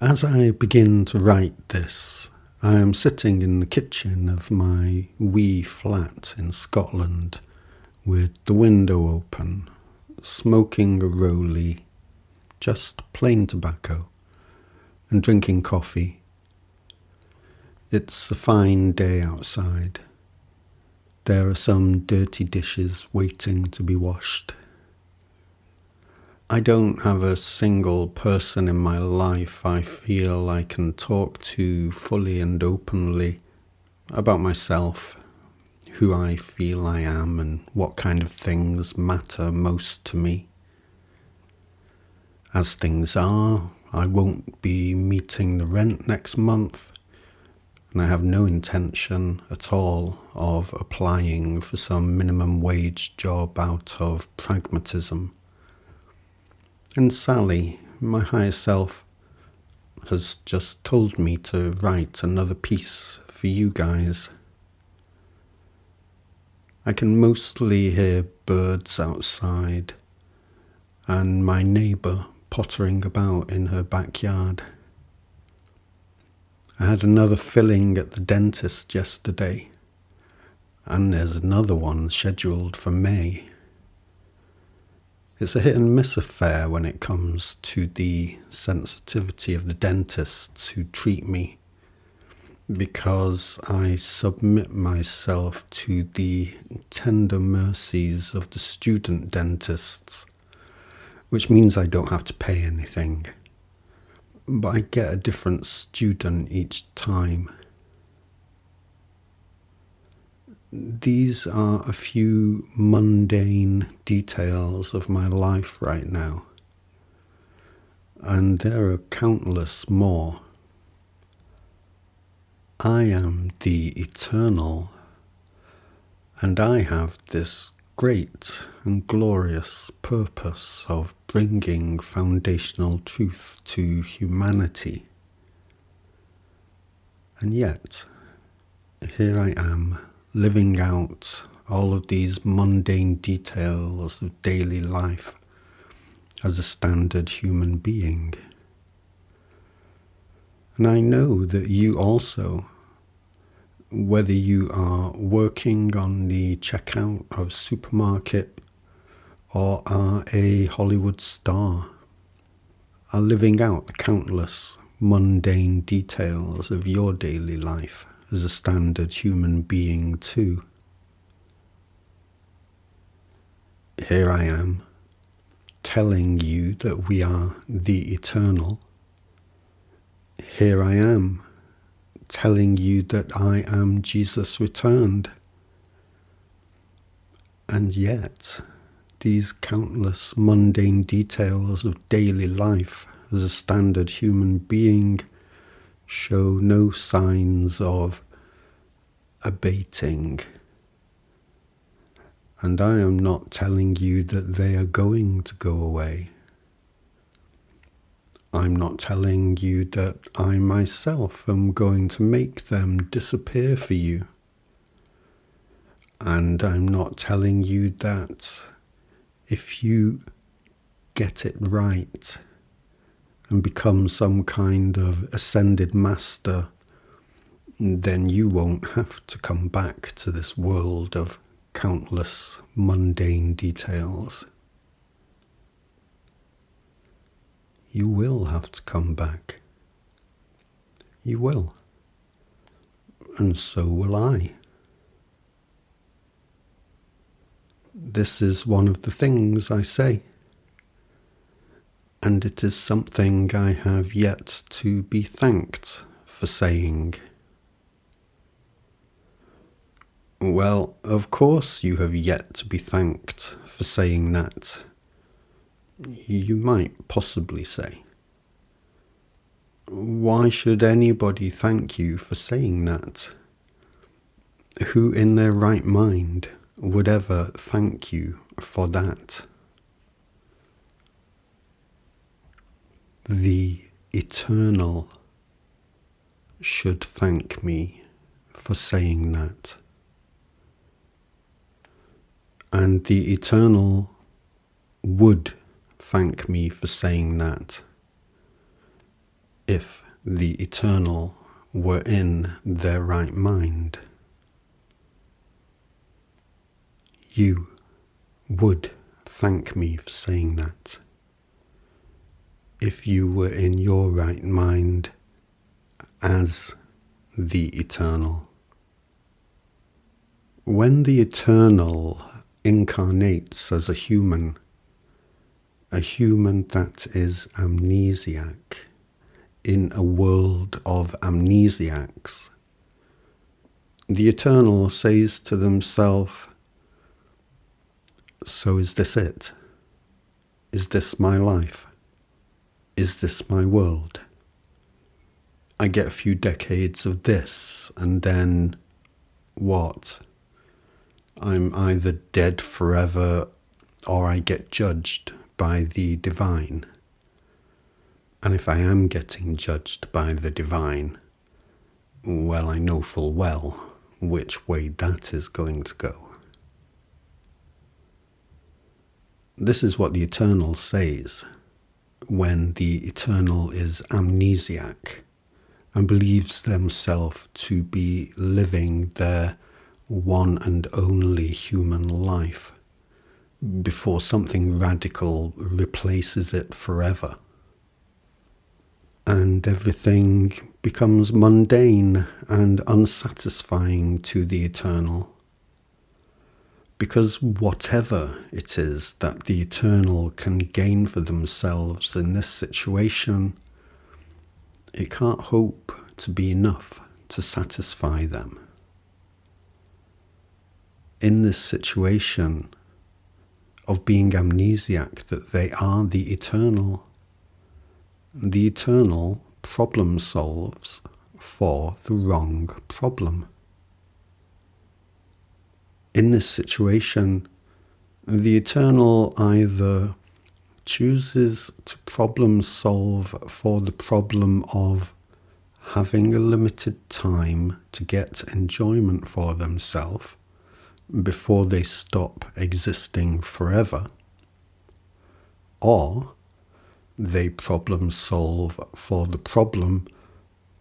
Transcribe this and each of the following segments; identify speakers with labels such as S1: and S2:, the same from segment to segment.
S1: As I begin to write this, I am sitting in the kitchen of my wee flat in Scotland with the window open, smoking a rollie, just plain tobacco, and drinking coffee. It's a fine day outside. There are some dirty dishes waiting to be washed. I don't have a single person in my life I feel I can talk to fully and openly about myself, who I feel I am and what kind of things matter most to me. As things are, I won't be meeting the rent next month, and I have no intention at all of applying for some minimum wage job out of pragmatism. And Sally, my higher self, has just told me to write another piece for you guys. I can mostly hear birds outside and my neighbour pottering about in her backyard. I had another filling at the dentist yesterday, and there's another one scheduled for May. It's a hit and miss affair when it comes to the sensitivity of the dentists who treat me, because I submit myself to the tender mercies of the student dentists, which means I don't have to pay anything, but I get a different student each time. These are a few mundane details of my life right now, and there are countless more. I am the eternal, and I have this great and glorious purpose of bringing foundational truth to humanity. And yet, here I am, living out all of these mundane details of daily life as a standard human being. And I know that you also, whether you are working on the checkout of a supermarket or are a Hollywood star, are living out the countless mundane details of your daily life as a standard human being too. Here I am, telling you that we are the eternal. Here I am, telling you that I am Jesus returned. And yet, these countless mundane details of daily life as a standard human being show no signs of abating. And I am not telling you that they are going to go away. I'm not telling you that I myself am going to make them disappear for you. And I'm not telling you that if you get it right and become some kind of ascended master, then you won't have to come back to this world of countless mundane details. You will have to come back. You will. And so will I. This is one of the things I say, and it is something I have yet to be thanked for saying. Well, of course you have yet to be thanked for saying that. You might possibly say. Why should anybody thank you for saying that? Who in their right mind would ever thank you for that? The eternal should thank me for saying that. And the eternal would thank me for saying that. if the eternal were in their right mind, you would thank me for saying that. If you were in your right mind as the eternal. When the eternal incarnates as a human that is amnesiac, in a world of amnesiacs, the eternal says to themselves, so is this it? Is this my life? Is this my world? I get a few decades of this, and then what? I'm either dead forever or I get judged by the divine. And if I am getting judged by the divine, well, I know full well which way that is going to go. This is what the eternal says when the eternal is amnesiac and believes themselves to be living their one and only human life before something radical replaces it forever. And everything becomes mundane and unsatisfying to the eternal. Because whatever it is that the eternal can gain for themselves in this situation, it can't hope to be enough to satisfy them. In this situation of being amnesiac that they are the eternal problem solves for the wrong problem. In this situation, the eternal either chooses to problem solve for the problem of having a limited time to get enjoyment for themselves before they stop existing forever, or they problem solve for the problem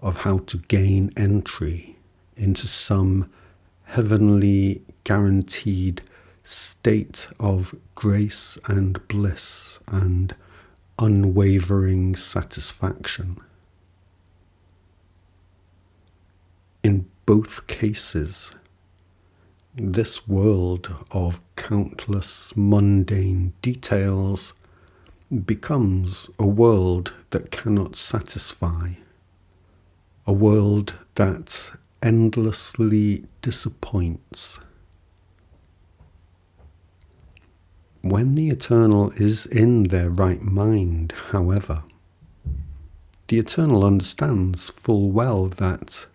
S1: of how to gain entry into some heavenly guaranteed state of grace and bliss and unwavering satisfaction. In both cases, this world of countless mundane details becomes a world that cannot satisfy, a world that endlessly disappoints. When the eternal is in their right mind, however, the eternal understands full well that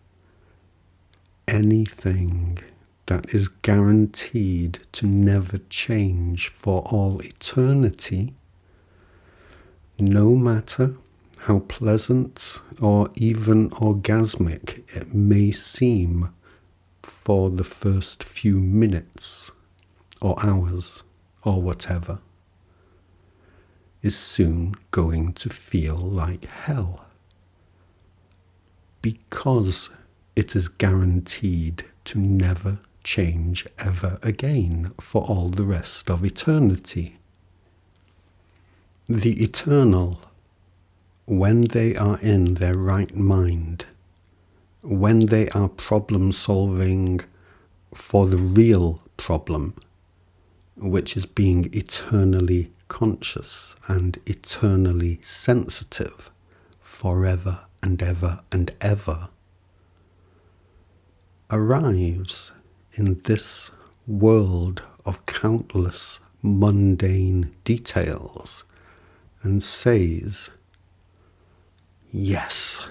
S1: anything that is guaranteed to never change for all eternity, no matter how pleasant or even orgasmic it may seem for the first few minutes or hours or whatever, is soon going to feel like hell, because it is guaranteed to never change ever again for all the rest of eternity. The eternal, when they are in their right mind, when they are problem solving for the real problem, which is being eternally conscious and eternally sensitive forever and ever and ever, arrives in this world of countless mundane details and says, yes,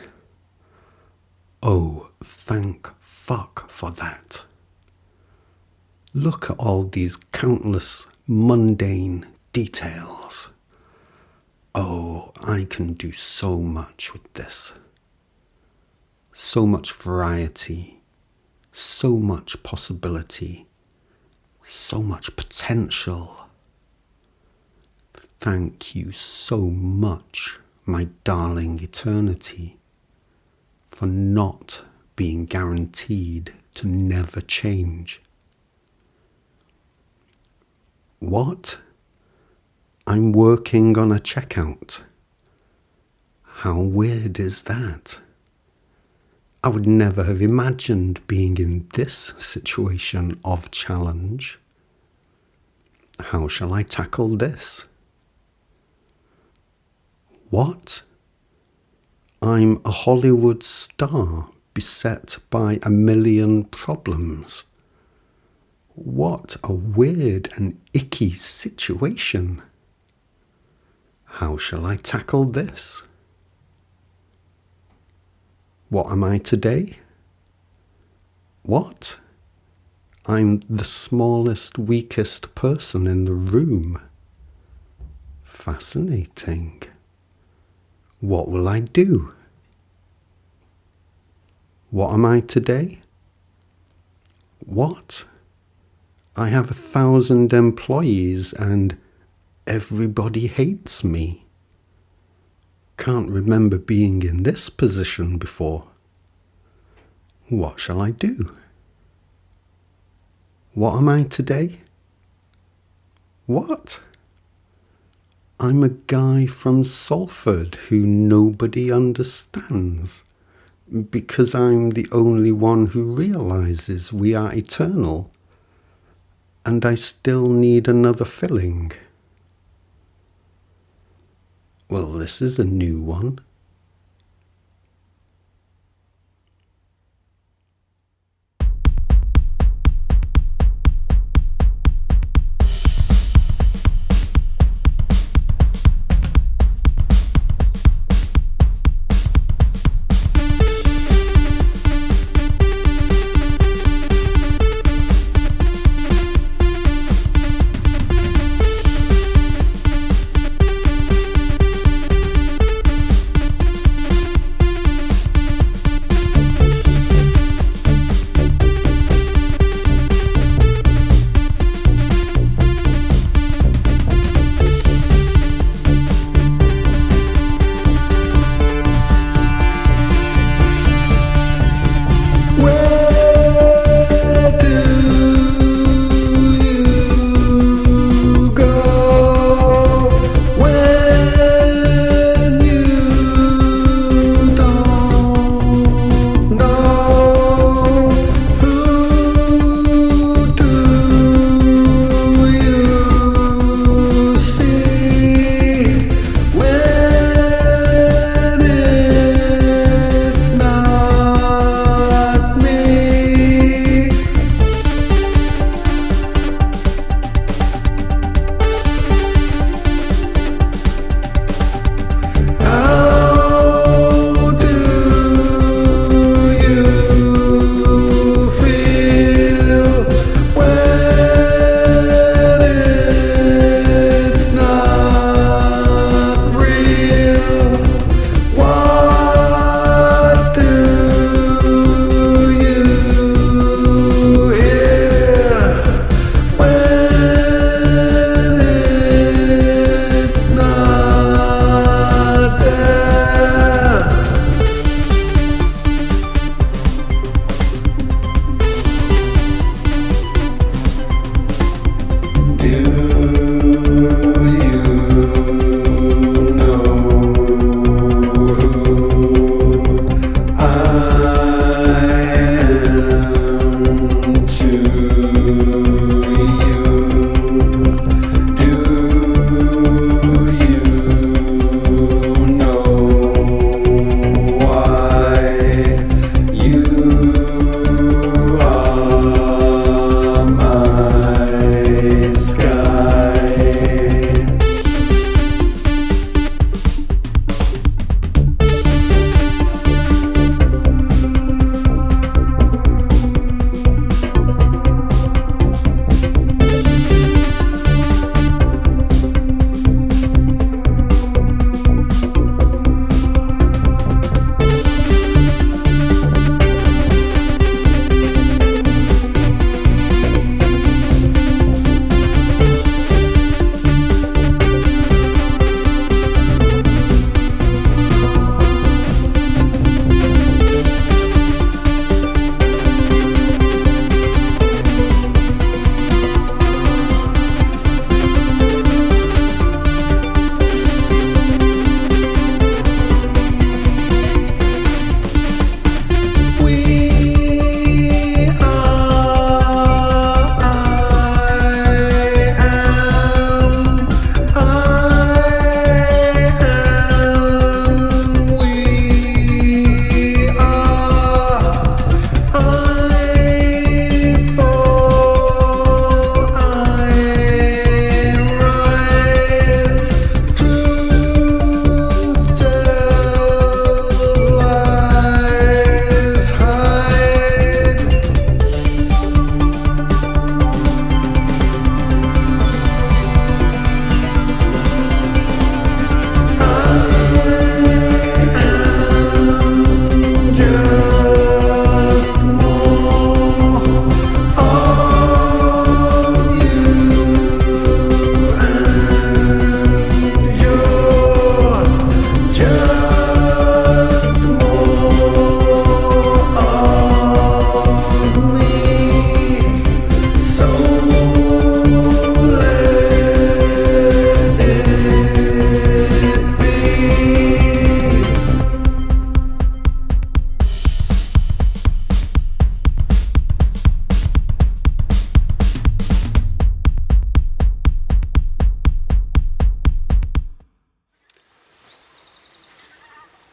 S1: oh, thank fuck for that. Look at all these countless mundane details. Oh, I can do so much with this. So much variety. So much possibility, so much potential. Thank you so much, my darling eternity, for not being guaranteed to never change. What? I'm working on a checkout. How weird is that? I would never have imagined being in this situation of challenge. How shall I tackle this? What? I'm a Hollywood star beset by a million problems. What a weird and icky situation. How shall I tackle this? What am I today? What? I'm the smallest, weakest person in the room. Fascinating. What will I do? What am I today? What? I have 1,000 employees and everybody hates me. Can't remember being in this position before. What shall I do? What am I today? What? I'm a guy from Salford who nobody understands because I'm the only one who realizes we are eternal and I still need another filling. Well, this is a new one.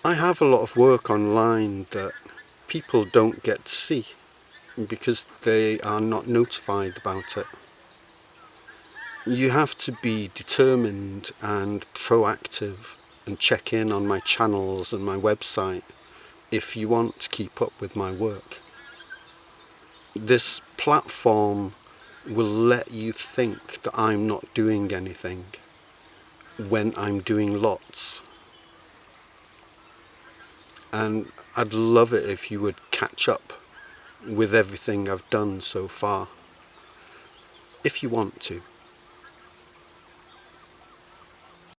S1: I have a lot of work online that people don't get to see because they are not notified about it. You have to be determined and proactive and check in on my channels and my website if you want to keep up with my work. This platform will let you think that I'm not doing anything when I'm doing lots. And I'd love it if you would catch up with everything I've done so far, if you want to.